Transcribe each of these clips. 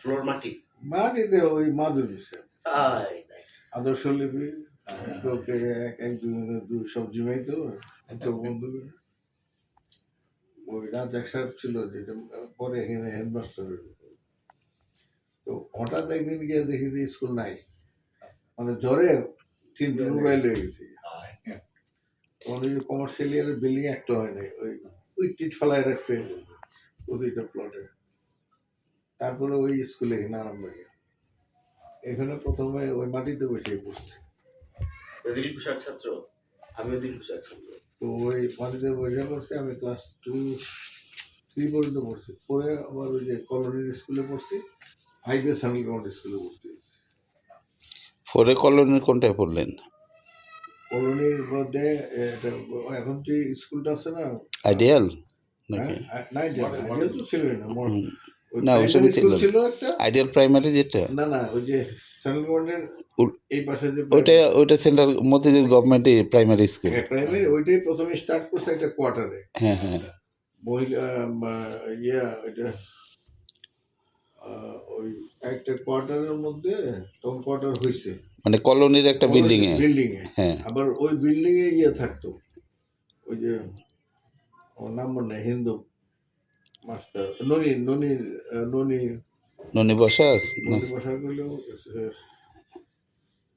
Floor মাটি? মাটিতে ওই মাদুর হিসেবে তাই? আদর্শ লিপি ওকে এক দুই সবজি মাইতো চোখ বন্ধ করে। ওই রাজাক সাহেব ছিল যেটা পরে এখানে হেডমাস্টার। তো হঠাৎ একদিন গিয়ে দেখি যে স্কুল নাই, মানে জ্বরে 3 দিন মোবাইল হয়ে গেছে। কমার্শিয়াল ইয়ারের বিল্ডিং একটা হয় নাই, ওই টিট ফেলায় রাখছে প্রতিটা প্লটে। তারপরে ওই স্কুলে এখানে আরামবাগে, এখানে প্রথমে ওই মাটিতে বসে পড়ছে। দিলীপ ঘোষের ছাত্র, আমিও দিলীপ ঘোষের ছাত্র। তো ওই মাটিতে বসে পড়ছে, আমি ক্লাস 2-3 পর্যন্ত পড়ছি। পরে আবার ওই যে কলোনির স্কুলে পড়ছি, 5-এ সেন্ট্রাল গভর্নমেন্ট স্কুলে ভর্তি হয়েছি। 4-এ কলোনির কোনটায় পড়লেন? কলোনির মধ্যে এখন যে স্কুলটা আছে না, আইডিয়াল হ্যাঁ, নাকি? আইডিয়াল তো ছিলই না, না ওই সময় ছিল একটা, আইডিয়াল প্রাইমারি যেটা, না ওই যে সেন্ট্রাল গভর্নমেন্টের এই পাশে যে ওইটা central Motijheel government primary school. Primary, ওইটাই প্রথমে স্টার্ট করছে একটা কোয়ার্টারে। হ্যাঁ হ্যাঁ, মহিলা ওইটা ওই একটা কোয়ার্টারের মধ্যে তখন কোয়ার্টার হয়েছে, মানে কলোনির একটা বিল্ডিং এ। হ্যাঁ, আবার ওই বিল্ডিং এ থাকতো ওই যে ওর নাম মনে নাই, হিন্দু মাস্টার ননি বসাক হইলেও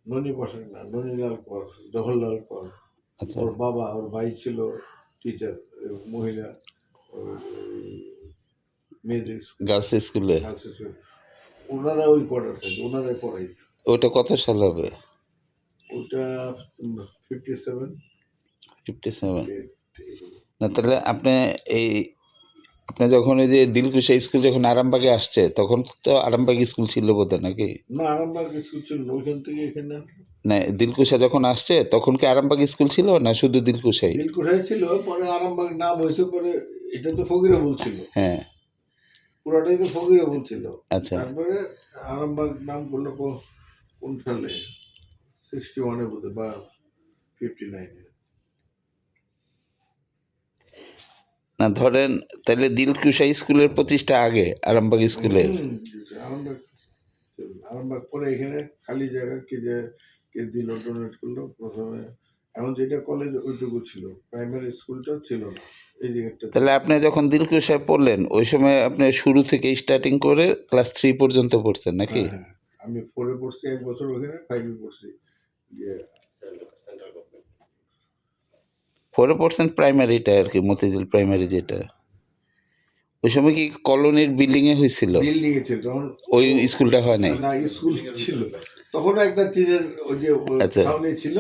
ননি বসাক না, ননীলাল কর, জওহরলাল কর। আচ্ছা, ওর বাবা, ওর ভাই ছিল টিচার, মহিলা মেয়েদের গার্লস স্কুলে। ওনারা ওই কোয়ার্টার থেকে ওনারাই পড়াই। ওটা কত সাল হবে? ওটা 57। না তাহলে আপনি যখন ওই যে দিলকুশা স্কুল যখন আরামবাগে আসছে, তখন তো আরামবাগ স্কুল ছিল বোধহয় নাকি? না, আরামবাগ স্কুল ছিল না, ওইখান থেকে এখানে। না, দিলকুশা যখন আসছে তখন কি আরামবাগ স্কুল ছিল না শুধু দিলকুশাই? দিলকুশাই ছিল, পরে আরামবাগ নাম হয়েছে, পরে এটা তো ফকিরাপুর ছিল। হ্যাঁ, পুরাটাই তো ফকিরাপুর ছিল। আচ্ছা, তারপরে আরামবাগ নাম করলো কোন সালে, 61-এ বোধহয় বা 59-এ। না ধরেন তাহলে দিলকুশা স্কুলের প্রতিষ্ঠা আগে আরামবাগ স্কুলের। আরামবাগ পরে এখানে খালি জায়গা কে দিল, ডোনেট করলো প্রথমে। এখন যেটা কলেজ ওইটুকু ছিল, প্রাইমারি স্কুলটা ছিল না এই জায়গাটা। তাহলে আপনি যখন দিলকুশায় পড়লেন ওই সময় আপনি শুরু থেকে স্টার্টিং করে ক্লাস 3 পর্যন্ত পড়ছেন নাকি? হ্যাঁ, আমি 4-এ পড়ছি 1 বছর, ওখানে 5-এ পড়ছি। 4-এ পড়ছেন প্রাইমারিটা আর কি, মতিঝিল প্রাইমারি যেটা। ওই সময় কি কলোনির বিল্ডিং এ হয়েছিল? বিল্ডিং এ ছিল তখন, ওই স্কুলটা হয় নাই? না, স্কুল ছিল তখন একটা টিনের ওই যে ছাউনি ছিল,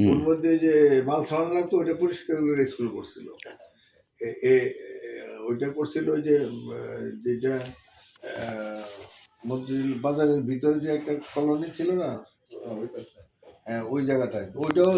ওর মধ্যে যে মাল ছাড়ানো লাগতো, ওইটা পরিষ্কার করে স্কুল করছিল। ওইটা করছিল ওই যে যেটা মতিঝিল বাজারের ভিতরে যে একটা কলোনি ছিল না, হ্যাঁ ওই জায়গাটায়। ওইটাও